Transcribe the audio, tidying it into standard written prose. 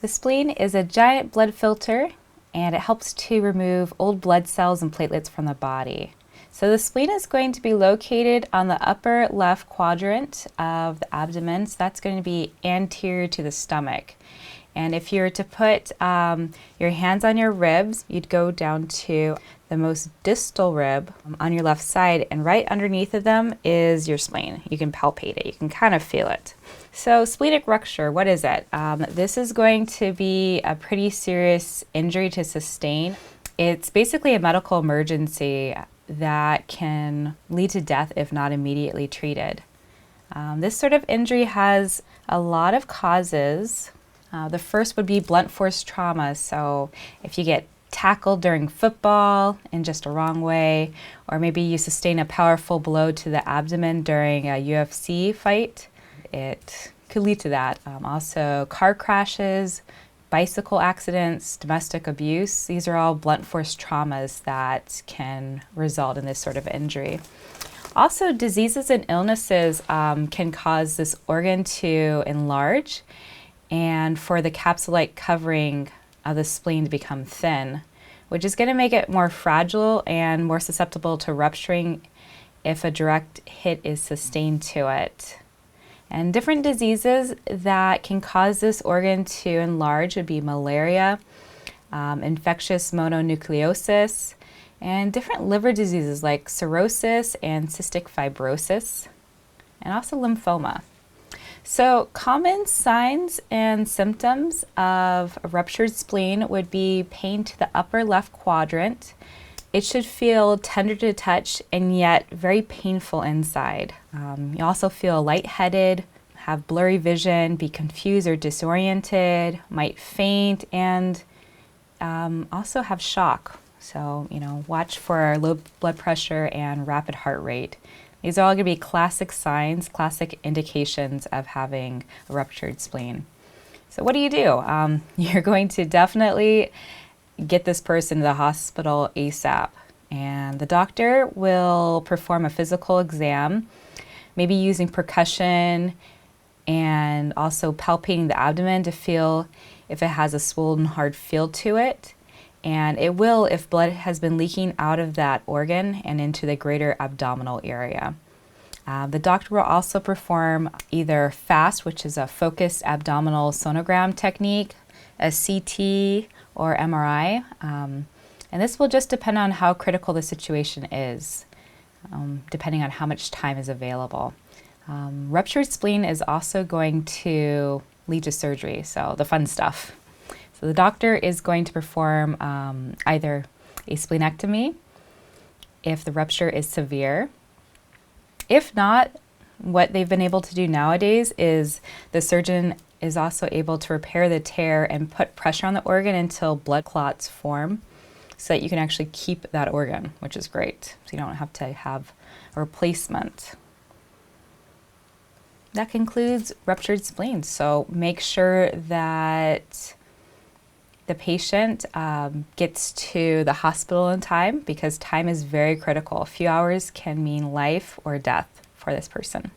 The spleen is a giant blood filter, and it helps to remove old blood cells and platelets from the body. So the spleen is going to be located on the upper left quadrant of the abdomen. So that's going to be anterior to the stomach. And if you were to put your hands on your ribs, you'd go down to the most distal rib on your left side, and right underneath of them is your spleen. You can palpate it, you can kind of feel it. So splenic rupture, what is it? This is going to be a pretty serious injury to sustain. It's basically a medical emergency that can lead to death if not immediately treated. This sort of injury has a lot of causes. The first would be blunt force trauma. So if you get tackled during football in just a wrong way, or maybe you sustain a powerful blow to the abdomen during a UFC fight, it could lead to that. Also car crashes, bicycle accidents, domestic abuse, these are all blunt force traumas that can result in this sort of injury. Also, diseases and illnesses can cause this organ to enlarge and for the capsule-like covering of the spleen to become thin, which is going to make it more fragile and more susceptible to rupturing if a direct hit is sustained to it. And different diseases that can cause this organ to enlarge would be malaria, infectious mononucleosis, and different liver diseases like cirrhosis and cystic fibrosis, and also lymphoma. So common signs and symptoms of a ruptured spleen would be pain to the upper left quadrant. It should feel tender to touch and yet very painful inside. You also feel lightheaded, have blurry vision, be confused or disoriented, might faint, and also have shock. So, watch for low blood pressure and rapid heart rate. These are all going to be classic signs, classic indications of having a ruptured spleen. So what do? You're going to definitely get this person to the hospital ASAP. And the doctor will perform a physical exam, maybe using percussion and also palpating the abdomen to feel if it has a swollen, hard feel to it. And it will if blood has been leaking out of that organ and into the greater abdominal area. The doctor will also perform either FAST, which is a focused abdominal sonogram technique, a CT, or MRI. And this will just depend on how critical the situation is, depending on how much time is available. Ruptured spleen is also going to lead to surgery, so the fun stuff. So the doctor is going to perform either a splenectomy if the rupture is severe. If not, what they've been able to do nowadays is the surgeon is also able to repair the tear and put pressure on the organ until blood clots form so that you can actually keep that organ, which is great. So you don't have to have a replacement. That concludes ruptured spleens. So make sure that the patient gets to the hospital in time, because time is very critical. A few hours can mean life or death for this person.